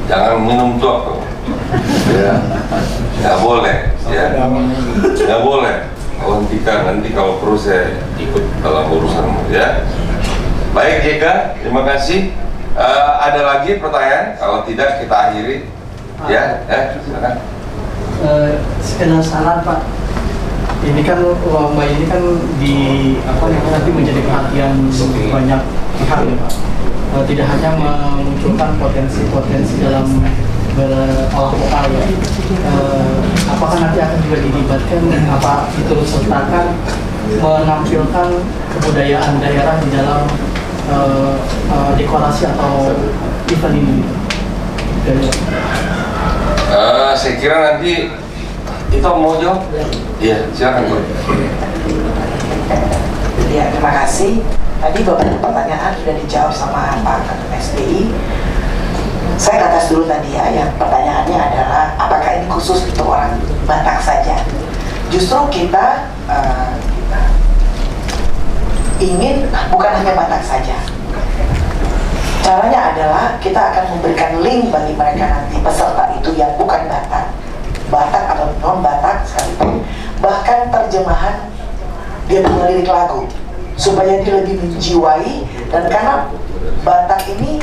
Jangan minum tok, ya, nggak boleh, ya, nggak boleh. Kau hentikan, nanti kalau perlu saya ikut dalam urusanmu, ya. Baik JK, terima kasih. Ada lagi pertanyaan? Kalau tidak kita akhiri, ya. Silakan. Sekedar saran Pak. Ini kan lomba ini kan nanti menjadi perhatian banyak pihak ya Pak. Tidak hanya memunculkan potensi-potensi dalam berolah vokal ya. Apakah nanti akan juga dilibatkan apa diturut sertakan menampilkan kebudayaan daerah di dalam dekorasi atau event ini? Saya kira nanti kita mau jawab. Iya, silakan Bu. Ya, terima kasih. Tadi beberapa pertanyaan sudah dijawab sama Pak Ketum SBI. Saya atas dulu tadi ya, yang pertanyaannya adalah apakah ini khusus untuk orang Batak saja? Justru kita ingin bukan hanya Batak saja. Caranya adalah kita akan memberikan link bagi mereka nanti peserta itu yang bukan Batak atau non Batak sekalipun, bahkan terjemahan dia punya lirik lagu supaya dia lebih menjiwai. Dan karena Batak ini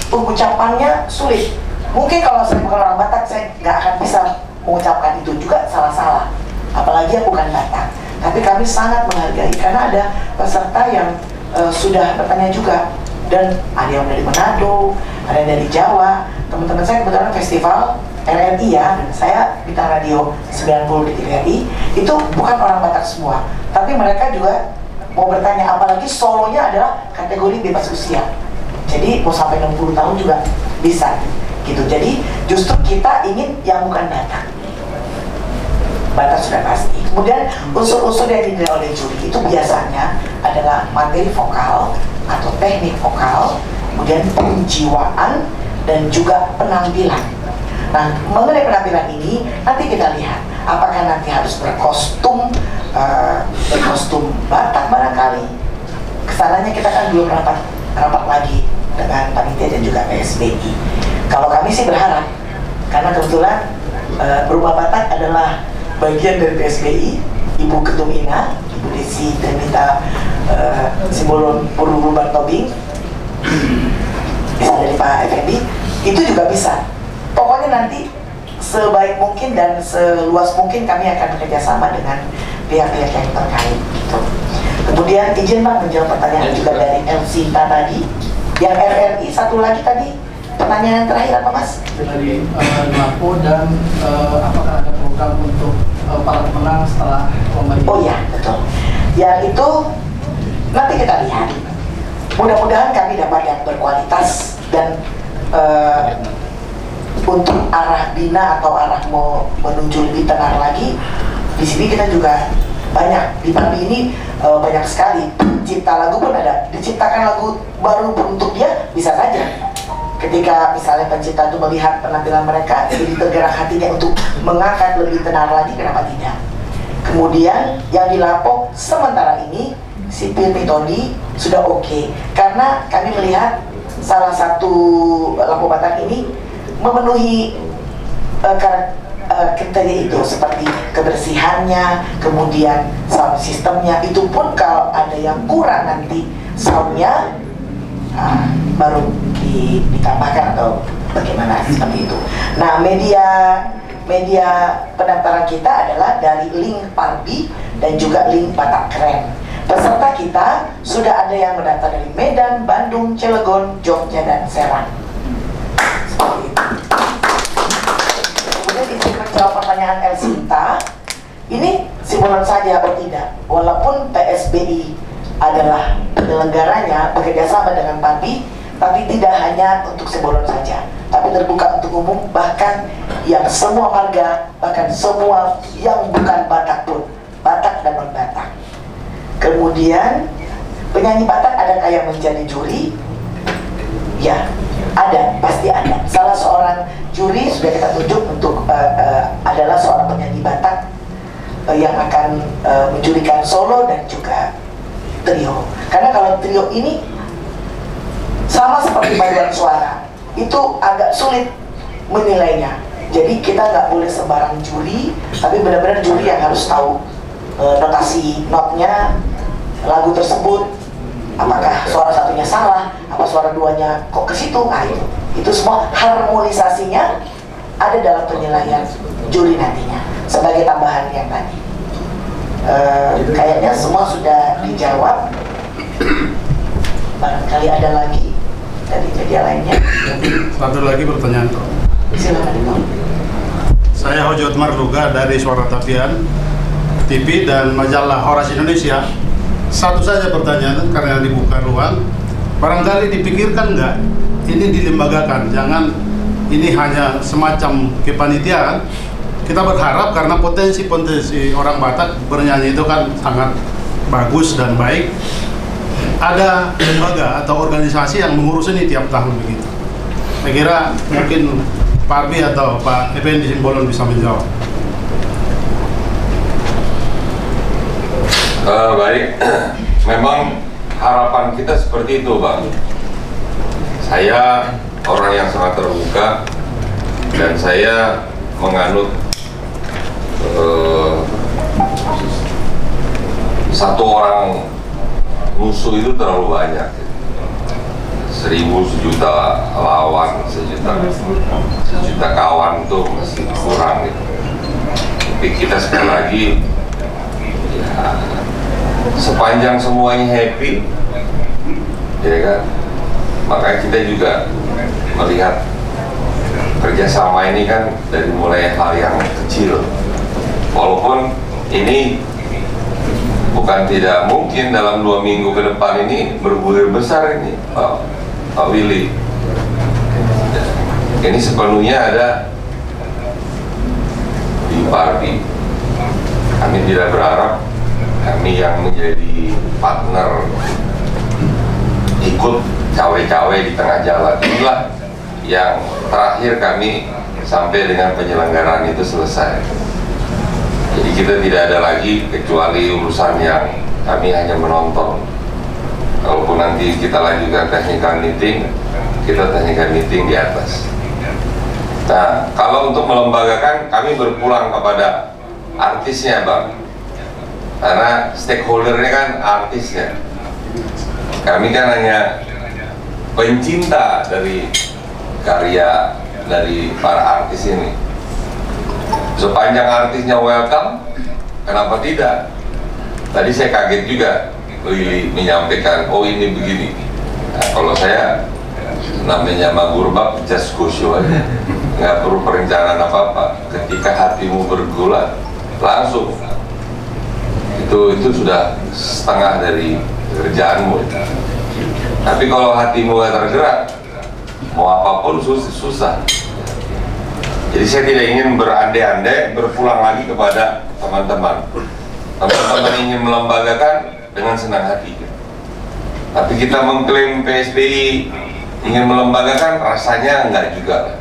pengucapannya sulit, mungkin kalau saya bukan orang Batak saya nggak akan bisa mengucapkan itu juga salah-salah, apalagi yang bukan Batak. Tapi kami sangat menghargai karena ada peserta yang sudah bertanya juga, dan ada yang dari Manado, ada yang dari Jawa. Teman-teman saya kebetulan festival RRI ya, dan saya bintang radio 90 di TVRI, itu bukan orang Batak semua, tapi mereka juga mau bertanya, apalagi solonya adalah kategori bebas usia, jadi mau sampai 60 tahun juga bisa gitu. Jadi justru kita ingin yang bukan Batak sudah pasti. Kemudian unsur-unsur yang dinilai oleh juri itu biasanya adalah materi vokal atau teknik vokal, kemudian penjiwaan, dan juga penampilan. Nah, mengenai penampilan ini nanti kita lihat apakah nanti harus berkostum Batak barangkali. Kesananya kita kan belum rapat lagi dengan panitia dan juga PSBI. Kalau kami sih berharap, karena kebetulan Rumah Batak adalah bagian dari PSBI, Ibu Ketum Ina, Ibu Desi Trinita Simbolon Purwuban Tobing, bisa dari Pak Effendi, itu juga bisa. Pokoknya nanti sebaik mungkin dan seluas mungkin kami akan bekerjasama dengan pihak-pihak yang terkait gitu. Kemudian izin Bang menjawab pertanyaan juga dari Elsinta tadi. Yang RRI satu lagi tadi, pertanyaan yang terakhir apa Mas? Dari Lapo, dan apakah ada program untuk para pemenang setelah lomba ini? Oh iya, betul. Yang itu nanti kita lihat. Mudah-mudahan kami dapat yang berkualitas, dan untuk arah bina atau arah mau menuju lebih tenar lagi, di sini kita juga banyak. Di Pambi ini banyak sekali pencipta lagu pun ada. Diciptakan lagu baru untuk dia bisa saja. Ketika misalnya pencipta itu melihat penampilan mereka, jadi tergerak hatinya untuk mengangkat lebih tenar lagi, kenapa tidak? Kemudian yang di Lapo sementara ini sipil metodi sudah oke, karena kami melihat salah satu Lapo Batak ini memenuhi kriteria itu, seperti kebersihannya, kemudian sound sistemnya. Itu pun kalau ada yang kurang nanti soundnya baru ditambahkan atau bagaimana seperti itu. Nah, media pendaftaran kita adalah dari link Parbi dan juga link Batak Keren. Peserta kita sudah ada yang mendaftar dari Medan, Bandung, Cilegon, Jogja, dan Serang. Seperti itu. Kemudian izin menjawab pertanyaan Elsinta, ini simbolan saja atau tidak? Walaupun PSBI adalah penyelenggaranya, bekerjasama dengan Parbi, tapi tidak hanya untuk simbolan saja, tapi terbuka untuk umum, bahkan yang semua marga, bahkan semua yang bukan Batak pun, Batak dan non-Batak. Kemudian penyanyi Batak adakah yang menjadi juri? Ya, ada, pasti ada. Salah seorang juri sudah kita tunjuk untuk adalah seorang penyanyi Batak yang akan menjurikan solo dan juga trio. Karena kalau trio ini sama seperti paduan suara, itu agak sulit menilainya. Jadi kita nggak boleh sembarang juri, tapi benar-benar juri yang harus tahu notasi notnya lagu tersebut, apakah suara satunya salah, apa suara duanya kok ke situ. Nah, itu semua harmonisasinya ada dalam penilaian juri nantinya sebagai tambahan yang tadi. Kayaknya semua sudah dijawab. Barangkali ada lagi dari media lainnya. Satu lagi pertanyaan. Silakan. Saya Hojo Marluga dari Suara Tapian TV dan majalah Horas Indonesia. Satu saja pertanyaan karena dibuka ruang. Barangkali dipikirkan nggak ini dilembagakan, jangan ini hanya semacam kepanitiaan. Kita berharap karena potensi-potensi orang Batak bernyanyi itu kan sangat bagus dan baik. Ada lembaga atau organisasi yang mengurus ini tiap tahun begitu. Saya kira mungkin Pak Arbi atau Pak Effendi Simbolon bisa menjawab. Baik, memang harapan kita seperti itu, Bang. Saya orang yang sangat terbuka dan saya menganut satu orang musuh itu terlalu banyak. 1000 sejuta lawan, sejuta kawan itu masih kurang gitu. Tapi kita sekali lagi ya, sepanjang semuanya happy, ya kan, maka kita juga melihat kerjasama ini kan dari mulai hal yang kecil, walaupun ini bukan tidak mungkin dalam 2 minggu ke depan ini bergulir besar ini, Pak Willy. Ini sepenuhnya ada di Pak Arbi. Kami tidak berharap kami yang menjadi partner ikut cawe-cawe di tengah jalan. Inilah yang terakhir kami sampai dengan penyelenggaraan itu selesai. Jadi kita tidak ada lagi kecuali urusan yang kami hanya menonton. Kalaupun nanti kita lanjutkan technical meeting, kita technical meeting di atas. Nah, kalau untuk melembagakan, kami berpulang kepada artisnya, Bang. Karena stakeholdernya kan artisnya. Kami kan hanya pencinta dari karya dari para artis ini. Sepanjang artisnya welcome, kenapa tidak? Tadi saya kaget juga Willy menyampaikan, oh ini begini. Nah, kalau saya namanya Magurbak, just go show aja, nggak perlu perencanaan apa-apa. Ketika hatimu bergulat, langsung itu sudah setengah dari kerjaanmu. Tapi kalau hatimu nggak tergerak, mau apapun susah. Jadi saya tidak ingin berandai-andai, berpulang lagi kepada teman-teman. Teman-teman ingin melembagakan dengan senang hati. Tapi kita mengklaim PSBI ingin melembagakan, rasanya enggak juga.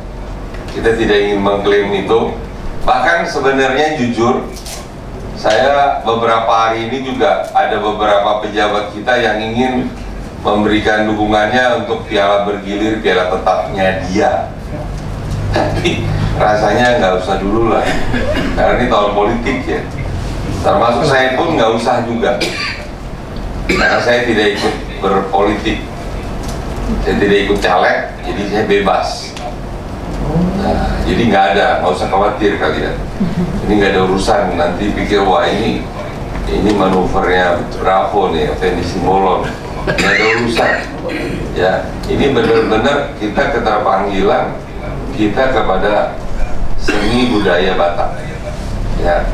Kita tidak ingin mengklaim itu. Bahkan sebenarnya jujur, saya beberapa hari ini juga ada beberapa pejabat kita yang ingin memberikan dukungannya untuk piala bergilir, piala tetapnya dia. Tapi rasanya nggak usah dulu lah, karena ini tahun politik ya. Termasuk saya pun nggak usah juga, karena saya tidak ikut berpolitik, saya tidak ikut caleg, jadi saya bebas. Nah, jadi nggak usah khawatir kalian. Ini nggak ada urusan, nanti pikir wah ini manuvernya Bravo nih, Effendi Simbolon. Nggak ada urusan. Ya, ini benar-benar kita keterpanggilan kita kepada seni budaya Batak. Ya,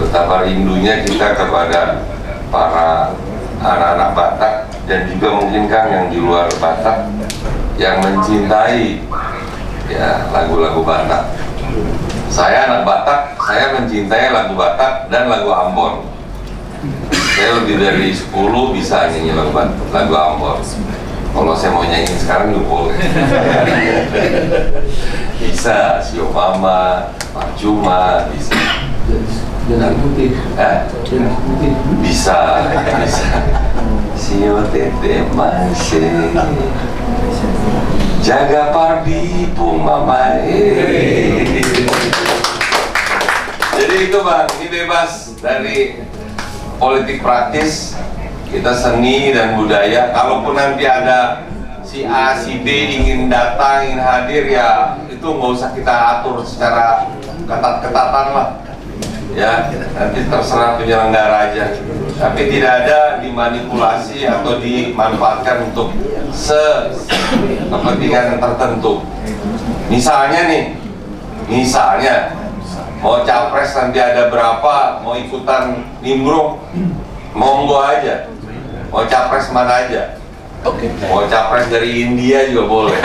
betapa rindunya kita kepada para anak-anak Batak dan juga mungkin Kang yang di luar Batak yang mencintai ya lagu-lagu Batak. Saya anak Batak, saya mencintai lagu Batak dan lagu Ambon. Saya lebih dari 10 bisa nyanyi lagu Ambon. Kalau saya mau nyanyi sekarang juga boleh. Bisa, Sio Mama, Percuma, bisa. Jangan putih. Bisa. Sio Tete Masih. jaga Pardi pung mama. Jadi itu Bang, ini bebas dari politik praktis, kita seni dan budaya. Kalaupun nanti ada si A, si B ingin datang, ingin hadir, ya itu nggak usah kita atur secara ketat-ketatan lah. Ya, nanti terserah penyelenggara aja. Tapi tidak ada dimanipulasi atau dimanfaatkan untuk kepentingan tertentu. Misalnya nih, mau capres nanti ada berapa, mau ikutan nimbrung, monggo aja. Mau capres mana aja. Mau capres dari India juga boleh.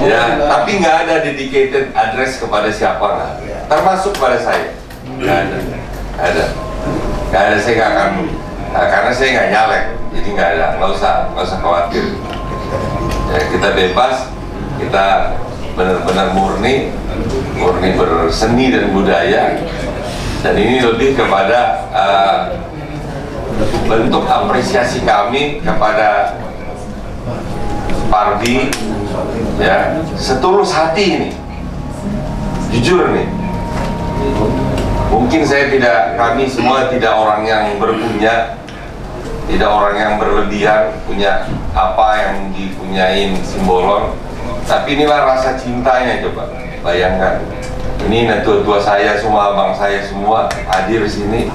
Ya, tapi nggak ada dedicated address kepada siapa nggak, termasuk pada saya. Nggak ada. Saya nggak akan, karena saya nggak nyalek, jadi nggak usah khawatir. Ya, kita bebas, kita benar-benar murni berseni dan budaya, dan ini lebih kepada bentuk apresiasi kami kepada Pardi, ya, setulus hati ini, jujur nih. Mungkin kami semua tidak orang yang berpunya, tidak orang yang berlebihan, punya apa yang dipunyain Simbolon. Tapi inilah rasa cintanya, coba bayangkan. Ini tua-tua saya semua, abang saya semua hadir di sini,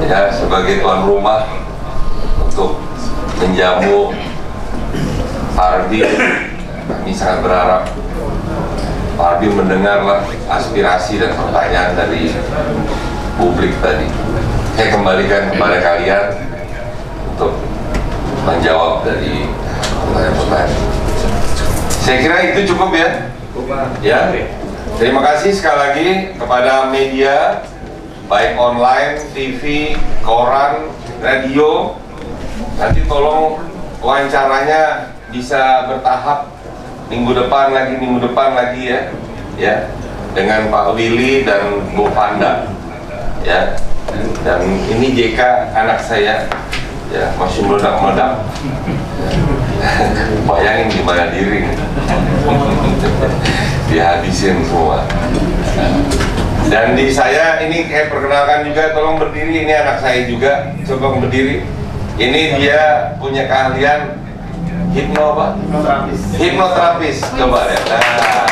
ya, sebagai tuan rumah untuk menjamu Pardi. Kami sangat berharap Pardi mendengarlah aspirasi dan pertanyaan dari publik tadi. Saya kembalikan kepada kalian untuk menjawab dari pertanyaan-pertanyaan. Saya kira itu cukup ya. Ya. Terima kasih sekali lagi kepada media, baik online, TV, koran, radio. Nanti tolong wawancaranya bisa bertahap, minggu depan lagi ya, dengan Pak Willy dan Bu Panda, ya. Dan ini JK anak saya, ya, masih meledak-meledak. Bayangin gimana diri, dihabisin semua. Dan di saya ini kayak perkenalkan juga, tolong berdiri, ini anak saya juga, coba berdiri. Ini dia punya keahlian hipnoterapis. Coba lihat. Nah,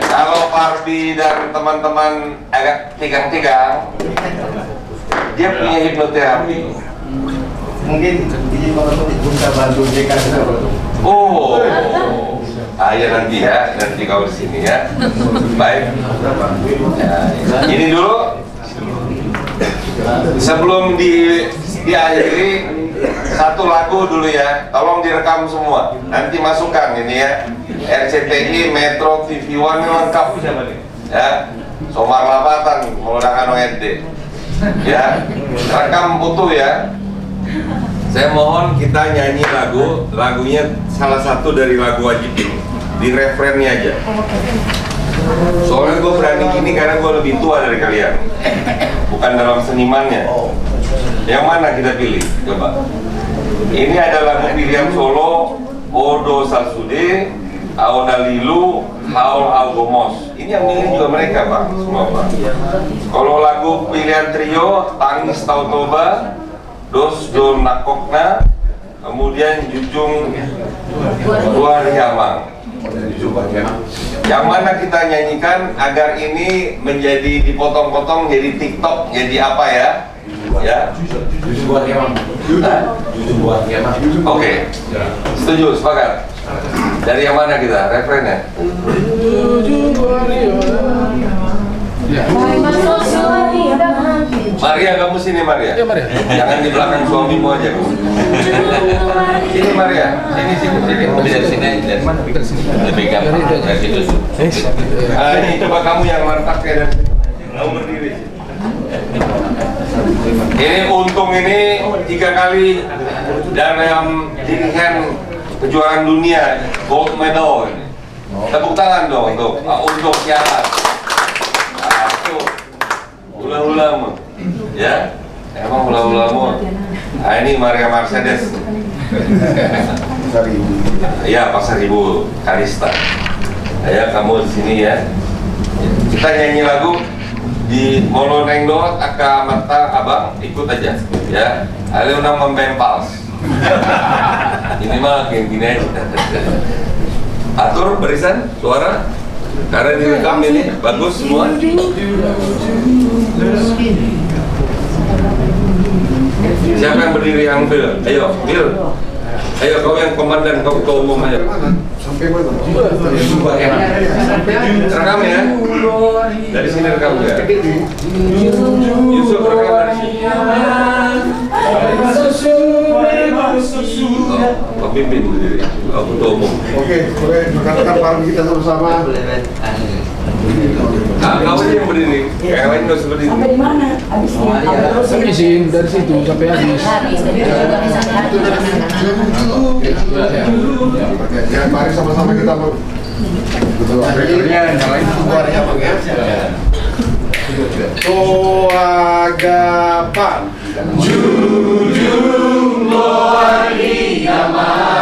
kalau Pardi dan teman-teman agak tegang-tegang, dia punya hipnoterapi. Mungkin izin Bapak bisa bantu JK. Oh, ya nanti kau di sini ya. Baik. Ya, ini dulu. Sebelum diakhiri, satu lagu dulu ya. Tolong direkam semua. Nanti masukkan ini ya. RCTI, Metro, TV One lengkap. Ya. Somar Labatan, menggunakan OND. Ya. Rekam utuh ya. Saya mohon kita nyanyi lagunya salah satu dari lagu wajib ini, di refrennya aja. Soalnya gue berani gini karena gue lebih tua dari kalian, bukan dalam senimannya. Yang mana kita pilih? Coba. Ini ada lagu pilihan solo, Odo Sasude, Aona Lilu, Haul Algomos. Ini yang milih juga mereka, Pak, semua, Pak. Kalau lagu pilihan trio, Tangis Tautoba, Dos Don Nakokna, kemudian Jujung Dua Riamang. Yang mana kita nyanyikan agar ini menjadi dipotong-potong jadi TikTok, jadi apa ya? Ya. Oke. Setuju, sepakat. Dari yang mana kita? Referennya? Maria, kamu sini Maria. Ya, Maria. Jangan di belakang suamimu aja. Sini Maria. Sini. Dari sini. Dari mana? Dari sini. Lebih gampang. Dari situ. Ini coba kamu yang lantak ya dan kamu berdiri. Ini untung ini 3 kali dalam dirikan kejuaraan dunia gold medal. Tepuk tangan dong untuk Tiara. Hula-hula ya. Emang hula-hulamu? Nah, ini Maria Mercedes. Iya, Pasar Ibu Kalista. Ya, kamu di sini ya. Kita nyanyi lagu di Molo Neng Doat Aka Mata Abang, ikut aja ya. Ale unang membempals. Ini mah kayak gini aja. Atur barisan suara karena direkam ini bagus semua. Siapa yang berdiri yang Bill? Ayo, Bill. Ayo, kau yang komandan, kau ketua umum aja. Sampai mana? Rekam ya. Dari sini rekam ya. Yusuf rekam dari sini. Kau pimpin berdiri. Kau ketua umum. Oke, boleh rekan-rekan bareng kita sama-sama. Nah, kau aja yang berdiri. Yang lain nggak usah berdiri. Sampai di mana? Habis ini. Izin dari situ sampai habis. Ya, mari sama-sama kita betul. Yang lain suaranya Bang ya. Toagapan. Jujur Loa Liama.